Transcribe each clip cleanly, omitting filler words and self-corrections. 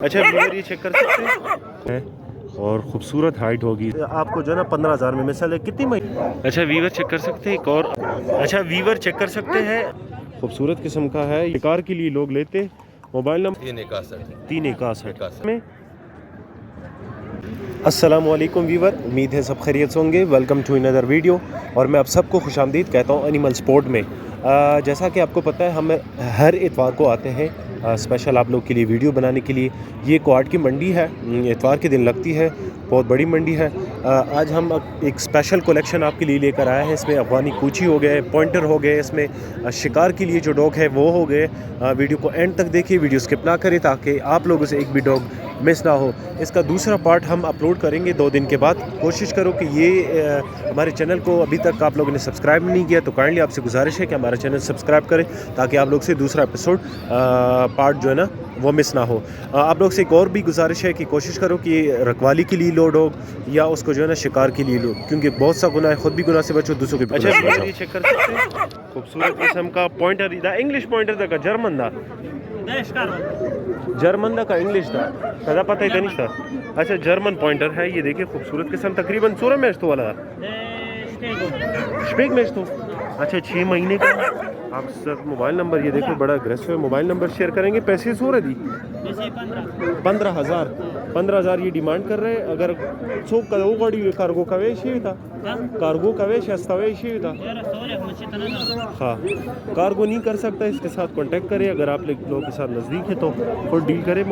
अच्छा वीवर ये चेक कर सकते हैं और खूबसूरत हाइट होगी आपको जो है ना 15,000 में मिसल है कितनी महीने। अच्छा वीवर चेक कर सकते हैं एक और। अच्छा वीवर चेक कर सकते हैं खूबसूरत किस्म का है ये कार के लिए लोग लेते। मोबाइल नंबर 361 में। अस्सलामुअलैकुम वीवर, उम्मीद है सब खैरियत से होंगे। वेलकम टू अनदर वीडियो और मैं आप सबको खुशामदीद कहता हूँ एनिमल स्पोर्ट में। जैसा कि आपको पता है हम हर इतवार को आते हैं स्पेशल आप लोग के लिए वीडियो बनाने के लिए। ये क्वाड की मंडी है, इतवार के दिन लगती है, बहुत बड़ी मंडी है। आज हम एक स्पेशल कलेक्शन आपके लिए लेकर आए हैं। इसमें अफगानी कूची हो गए, पॉइंटर हो गए, इसमें शिकार के लिए जो डॉग है वो हो गए। वीडियो को एंड तक देखिए, वीडियो स्किप ना करें ताकि आप लोगों से एक भी डॉग मिस ना हो। इसका दूसरा पार्ट हम अपलोड करेंगे 2 दिन के बाद। कोशिश करो कि ये हमारे चैनल को अभी तक आप लोगों ने सब्सक्राइब नहीं किया तो काइंडली आपसे गुजारिश है कि हमारा चैनल सब्सक्राइब करें ताकि आप लोग से दूसरा एपिसोड पार्ट जो है ना वो मिस ना हो। आप लोग से एक और भी गुजारिश है कि कोशिश करो कि रखवाली के लिए लो डॉग या उसको जो है ना शिकार के लिए लो, क्योंकि बहुत सा गुनाह है, खुद भी गुनाह से बचो, दूसरों के भी गुनाह से बचो। ये चेक कर सकते हैं खूबसूरत किस्म का पॉइंटर, द इंग्लिश पॉइंटर का जर्मन दा जर्मन का इंग्लिश था कदा पता है नहीं था। अच्छा जर्मन पॉइंटर है ये, देखिए खूबसूरत किस्म, तकरीबन 16 मैच तो वाला स्पेक मैच तो। अच्छा 6 महीने का। आप सर मोबाइल नंबर ये देखो बड़ा अग्रेसिव है, मोबाइल नंबर शेयर करेंगे। पैसे सो रहे दी 15,000 ये डिमांड कर रहे हैं। अगर सो गाड़ी कार्गो का वेश ही था, कार्गो का वेश वेश ही था। हाँ कार्गो नहीं कर सकता, इसके साथ कांटेक्ट करें। अगर आप लोगों के साथ नज़दीक है तो खुद डील करें।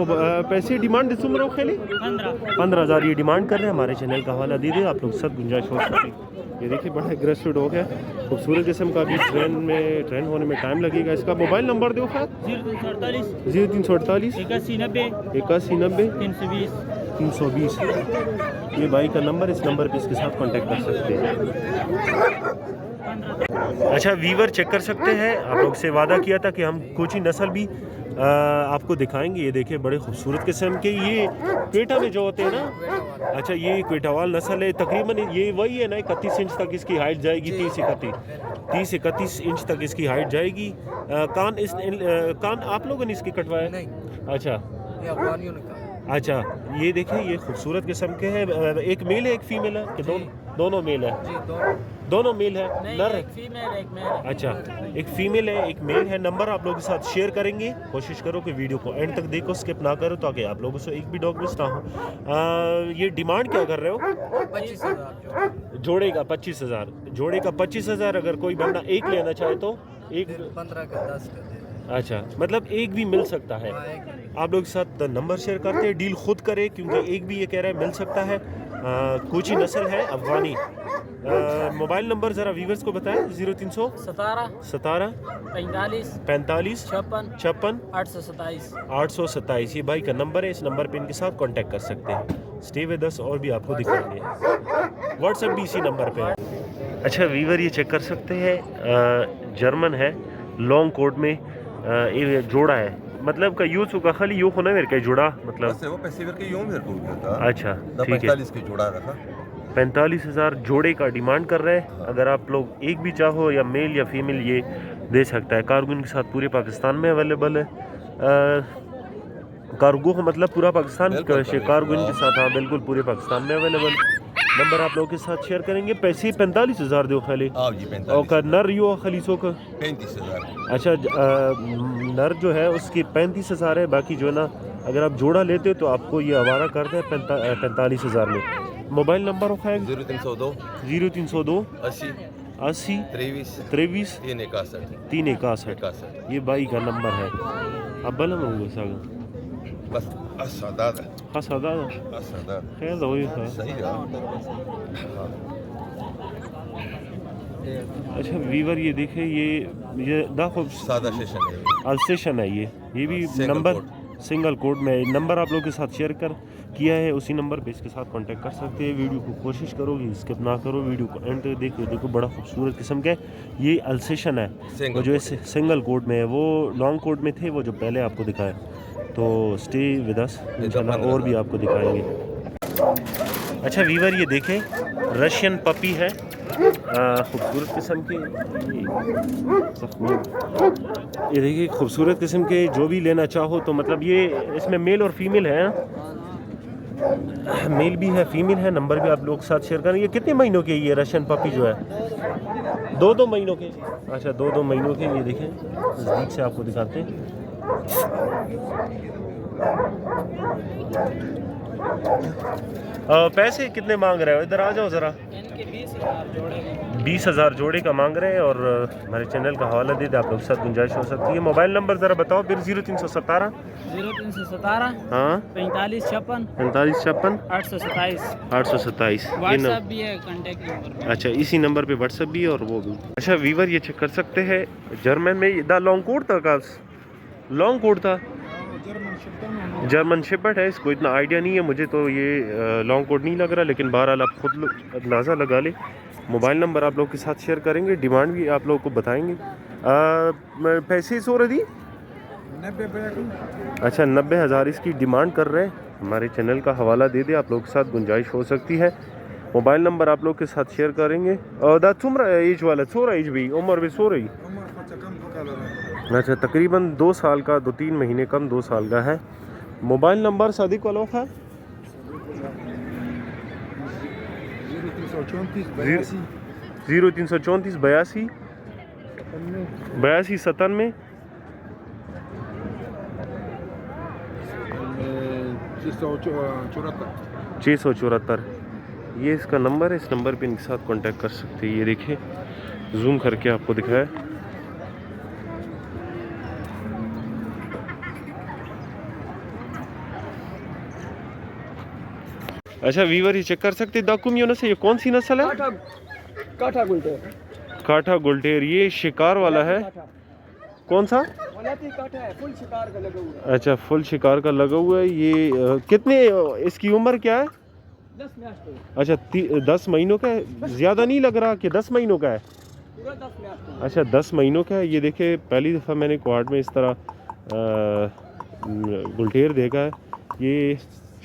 पैसे डिमांड सुन रहे हो खेले 15,000 ये डिमांड कर रहे हैं। हमारे चैनल का हवाला दे दे, आप लोग सब गुंजाइश हो सकती। ये देखिए बड़ा एग्रेसिव डॉग है, खूबसूरत किस्म का। भी ट्रेन होने में टाइम लगेगा। इसका मोबाइल नंबर दो खैर 0348 8190 320। ये भाई का नंबर, इस नंबर पे इसके साथ कांटेक्ट कर सकते हैं। अच्छा वीवर चेक कर सकते हैं, आप लोग से वादा किया था कि हम कोची नस्ल भी आपको दिखाएंगे। ये देखिए बड़े खूबसूरत किस्म के ये क्वेटा में जो होते हैं ना। अच्छा ये क्वेटावाल नस्ल है, तकरीबन ये वही है ना 31 इंच तक इसकी हाइट जाएगी। 30 से 31 इंच तक इसकी हाइट जाएगी। कान आप लोगों ने इसकी कटवाया नहीं? अच्छा ये देखिए ये खूबसूरत किस्म के हैं। एक मेल है एक फीमेल है कि दोनों मेल है? दोनों मेल है, नर है? अच्छा एक फीमेल है एक मेल है। नंबर आप लोगों के साथ शेयर करेंगे। कोशिश करो कि वीडियो को एंड तक देखो, स्किप ना करो ताकि आप लोगों से एक भी डॉग मिस ना हो। ये डिमांड क्या कर रहे हो? 25,000 जोड़े का 25,000। जोड़े का 25,000। अगर कोई बंदा एक लेना चाहे तो एक 15 का 10 का। अच्छा मतलब एक भी मिल सकता है। आप लोग के साथ नंबर शेयर करते हैं, डील खुद करें क्योंकि एक भी ये कह रहा है मिल सकता है। कोची नस्ल है अफगानी। मोबाइल नंबर ज़रा व्यूवर्स को बताएं। 0317 45 56 827। ये भाई का नंबर है, इस नंबर पे इनके साथ कांटेक्ट कर सकते हैं। स्टे विद अस और भी आपको दिखाएंगे, व्हाट्सएप भी इसी नंबर पे है। अच्छा वीवर ये चेक कर सकते हैं, जर्मन है, लॉन्ग कोट में ये जोड़ा है, मतलब का यूज का खाली यू होना मेरे का जोड़ा मतलब बस वो पैसे के यूं मेरे को था। अच्छा ठीक है 45 की जोड़ा रखा। 45,000 जोड़े का डिमांड कर रहे हैं। अगर आप लोग एक भी चाहो या मेल या फीमेल ये दे सकता है। कार्गो के साथ पूरे पाकिस्तान में अवेलेबल है। कार्गो मतलब पूरा पाकिस्तान कार्गो के साथ, हाँ बिल्कुल पूरे पाकिस्तान में अवेलेबल। नंबर आप लोगों के साथ शेयर करेंगे। पैसे 45,000 दो खाली और नर यो खलीसों का 35,000। अच्छा नर जो है उसकी 35,000 है। बाकी जो है ना अगर आप जोड़ा लेते हो तो आपको ये आवारा करते हैं 45,000 में। मोबाइल नंबर हो खाएगा 0302 80 23 361। ये भाई का नंबर है। अब बल बस असदाद खैर वही था। सही है। अच्छा वीवर ये देखे ये दाखो सादा सेशन है, अल्सेशन है। ये भी नंबर सिंगल कोड में नंबर आप लोगों के साथ शेयर कर किया है। उसी नंबर पे इसके साथ कांटेक्ट कर सकते हैं। वीडियो को कोशिश करो कि स्किप ना करो, वीडियो को एंड तक देखो बड़ा खूबसूरत किस्म का है। ये अल्सेशन है, वो जो सिंगल कोड में है, वो लॉन्ग कोड में थे वो जो पहले आपको दिखाए। तो स्टे विद अस, इंशाल्लाह और भी आपको दिखाएंगे। अच्छा वीवर ये देखें रशियन पपी है, खूबसूरत किस्म के ये देखिए खूबसूरत किस्म के जो भी लेना चाहो तो मतलब ये इसमें मेल और फीमेल है, मेल भी है फीमेल है। नंबर भी आप लोग के साथ शेयर करें। ये कितने महीनों के ये रशियन पपी जो है? 2-2 महीनों के। अच्छा 2-2 महीनों के। ये देखें नज़दीक से आपको दिखाते हैं। पैसे कितने मांग रहे हो? इधर आ जाओ ज़रा। इनके 20,000 जोड़े 20,000 जोड़े का मांग रहे हैं और हमारे चैनल का हवाला दे दे, आप लोग के साथ गुंजाइश हो सकती है। मोबाइल नंबर ज़रा बताओ फिर। 0317 0317 हाँ 45 56 45 56 827 827 ये व्हाट्सएप भी है कांटेक्ट नंबर। अच्छा इसी नंबर पे व्हाट्सएप भी है और वो भी। अच्छा वीवर ये चेक कर सकते हैं जर्मन में द लॉन्ग कोट था का लॉन्ग कोट था जर्मन शेपर्ड है। इसको इतना आइडिया नहीं है मुझे तो ये लॉन्ग कोट नहीं लग रहा, लेकिन बहरहाल आप खुद अंदाज़ा लगा ले। मोबाइल नंबर आप लोग के साथ शेयर करेंगे, डिमांड भी आप लोग को बताएंगे। पैसे सो रही 90 अच्छा 90,000 इसकी डिमांड कर रहे हैं। हमारे चैनल का हवाला दे दे, आप लोग के साथ गुंजाइश हो सकती है। मोबाइल नंबर आप लोग के साथ शेयर करेंगे। और तुम एज वाला सो एज भी उम्र भी सो रही अच्छा तकरीबन 2 साल का 2-3 महीने कम 2 साल का है। मोबाइल नंबर सादिक वालों का 0334 82 97 674। ये इसका नंबर है। इस नंबर पे इनके साथ कांटेक्ट कर सकते हैं। ये देखिए जूम करके आपको दिखाया। अच्छा वीवर ये चेक कर सकते हैं दाकुम यूनस है। ये कौन सी नस्ल है? काठा गुलटेर काठा गुलटेर। ये शिकार वाला है। कौन सा? काठा है, फुल शिकार का लगा हुआ है। अच्छा फुल शिकार का लगा हुआ है। ये कितने इसकी उम्र क्या है? 10 महीने। अच्छा 10 महीनों का है। ज़्यादा नहीं लग रहा कि 10 महीनों का है? पूरा 10 महीने। अच्छा 10 महीनों का है। ये देखे पहली दफ़ा मैंने क्वाड में इस तरह गुलटेर देखा है। ये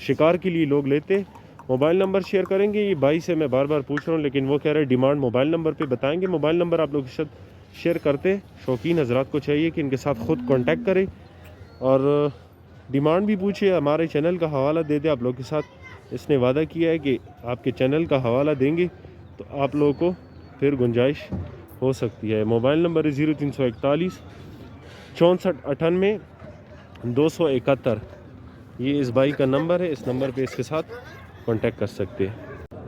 शिकार के लिए लोग लेते। मोबाइल नंबर शेयर करेंगे। ये भाई से मैं बार बार पूछ रहा हूँ लेकिन वो कह रहे हैं डिमांड मोबाइल नंबर पे बताएंगे। मोबाइल नंबर आप लोग के साथ शेयर करते। शौकीन हजरात को चाहिए कि इनके साथ ख़ुद कांटेक्ट करें और डिमांड भी पूछे। हमारे चैनल का हवाला दे दे आप लोग के साथ। इसने वादा किया है कि आपके चैनल का हवाला देंगे तो आप लोगों को फिर गुंजाइश हो सकती है। मोबाइल नंबर है 0341 64 98 271। ये इस भाई का नंबर है। इस नंबर पे इसके साथ कांटेक्ट कर सकते हैं।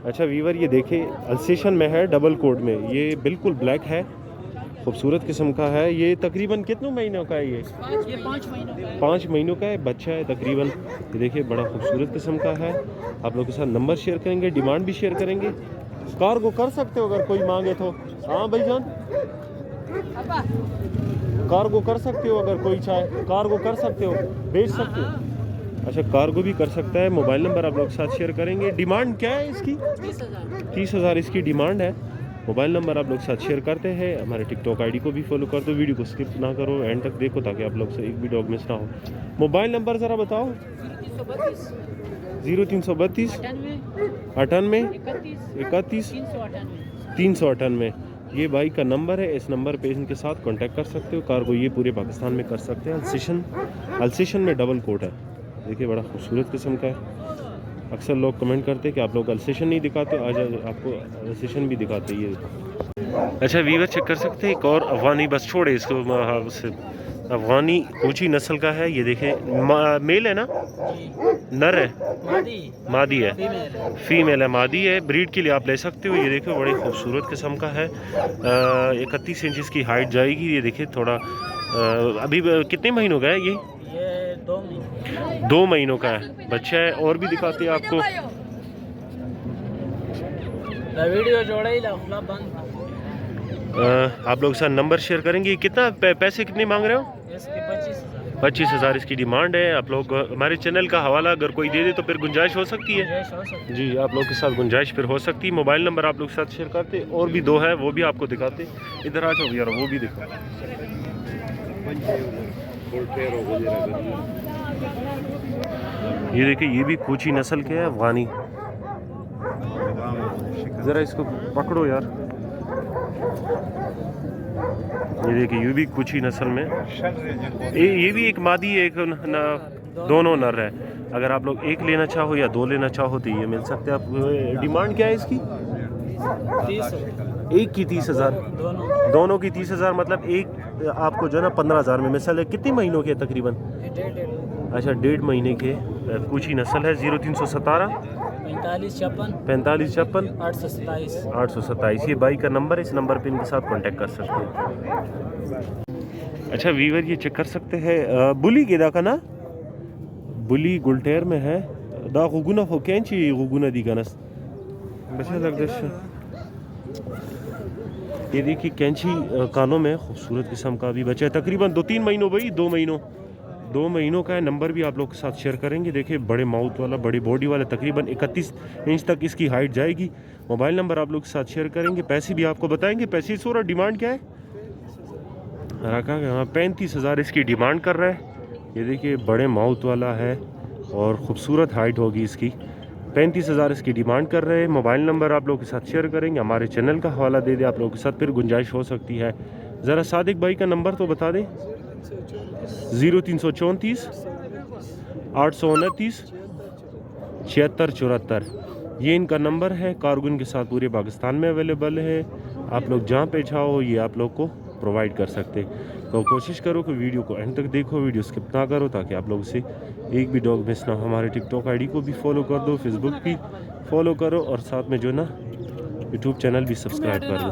अच्छा वीवर ये देखें अल्सेशन में है, डबल कोड में। ये बिल्कुल ब्लैक है, खूबसूरत किस्म का है। ये तकरीबन कितने महीनों का है? ये 5 महीनों का है। 5 महीनों का है, बच्चा है तकरीबन। ये देखिए बड़ा खूबसूरत किस्म का है। आप लोग के साथ नंबर शेयर करेंगे, डिमांड भी शेयर करेंगे। कार को कर सकते हो अगर कोई मांगे तो। हाँ भाईजान कार को कर सकते हो अगर कोई चाहे। कार को कर सकते हो, बेच सकते हो। अच्छा कार्गो भी कर सकता है। मोबाइल नंबर आप लोग के साथ शेयर करेंगे। डिमांड क्या है इसकी? 30,000 इसकी डिमांड है। मोबाइल नंबर आप लोग के साथ शेयर करते हैं। हमारे टिकटॉक आईडी को भी फॉलो कर दो। वीडियो को स्किप ना करो, एंड तक देखो ताकि आप लोग से एक भी डॉग मिस ना हो। मोबाइल नंबर ज़रा बताओ। 0332 98 31 398। ये भाई का नंबर है। इस नंबर पे इनके साथ कांटेक्ट कर सकते हो। कार्गो ये पूरे पाकिस्तान में कर सकते हैं। अल्सेशन में डबल कोट है। देखिए बड़ा खूबसूरत किस्म का है। अक्सर लोग कमेंट करते हैं कि आप लोग अल्सेशन नहीं दिखाते, आज आपको अल्सेशन भी दिखाते हैं। ये अच्छा वीवर चेक कर सकते हैं। एक और अफगानी, बस छोड़े इसको, अफगानी ऊंची नस्ल का है। ये देखें मेल है ना, नर है, मादी है, फीमेल है, मादी है। ब्रीड के लिए आप ले सकते हो। ये देखो बड़ी खूबसूरत किस्म का है। 31 इंच की हाइट जाएगी। ये देखिए थोड़ा अभी कितने महीनों का है? ये 2 महीनों का है, बच्चा है। और भी दिखाते हैं आपको। वीडियो जोड़ा ही बंद। आप लोग साथ नंबर शेयर करेंगे। कितना पैसे कितने मांग रहे हो? इसके 25,000। 25,000 इसकी डिमांड है। आप लोग हमारे चैनल का हवाला अगर कोई दे दे तो फिर गुंजाइश हो सकती है। जी आप लोग के साथ गुंजाइश फिर हो सकती है। मोबाइल नंबर आप लोग के साथ शेयर करते। और भी 2 है वो भी आपको दिखाते। इधर आ जाओ यार, वो भी दिखा। ये देखिए ये भी कूची नस्ल के है, अफगानी। ज़रा इसको पकड़ो यार। ये देखिए ये भी कुछ ही नस्ल में ये भी एक मादी है, एक दोनों नर है। अगर आप लोग एक लेना चाहो या दो लेना चाहो तो ये मिल सकते हैं। आप डिमांड क्या है इसकी? 30 एक की 30,000, दोनों दोनों की 30,000, मतलब एक आपको जो है ना 15,000 में मिसल है। कितने महीनों के तकरीबन? अच्छा 1.5 महीने के। कुछ ही नस्ल है। 0317 45 56 55 827 827। ये बाई का नंबर है, इस नंबर पे इनके साथ कांटेक्ट कर सकते हैं। अच्छा वीवर ये चेक कर सकते हैं बुली गेदा का ना, बुली गुलटेर में है। दा गुगुना हो कैंची गुगुना दी गनस बच्चा लगदश। ये देखिए कैंची कानों में खूबसूरत किस्म का भी बच्चा है। तकरीबन 2-3 महीनों भाई, 2 महीनों का है। नंबर भी आप लोग के साथ शेयर करेंगे। देखिए बड़े माउथ वाला, बड़ी बॉडी वाला, तकरीबन 31 इंच तक इसकी हाइट जाएगी। मोबाइल नंबर आप लोग के साथ शेयर करेंगे। पैसे भी आपको बताएंगे। पैसे सोरा डिमांड क्या है? रखा गया 35,000 इसकी डिमांड कर रहा है। ये देखिए बड़े माउथ वाला है और ख़ूबसूरत हाइट होगी इसकी। 35,000 इसकी डिमांड कर रहे हैं। मोबाइल नंबर आप लोग के साथ शेयर करेंगे। हमारे चैनल का हवाला दे दे आप लोगों के साथ, फिर गुंजाइश हो सकती है। ज़रा सादिक भाई का नंबर तो बता दें। 0334 829 7674 ये इनका नंबर है। कारगुन के साथ पूरे पाकिस्तान में अवेलेबल है। आप लोग जहाँ पे चाहो ये आप लोग को प्रोवाइड कर सकते। तो कोशिश करो कि वीडियो को एंड तक देखो, वीडियो स्किप ना करो, ताकि आप लोग से एक भी डॉग मिस ना हो। हमारे टिकटॉक आईडी को भी फॉलो कर दो, फेसबुक भी फॉलो करो और साथ में जो ना यूट्यूब चैनल भी सब्सक्राइब कर दो।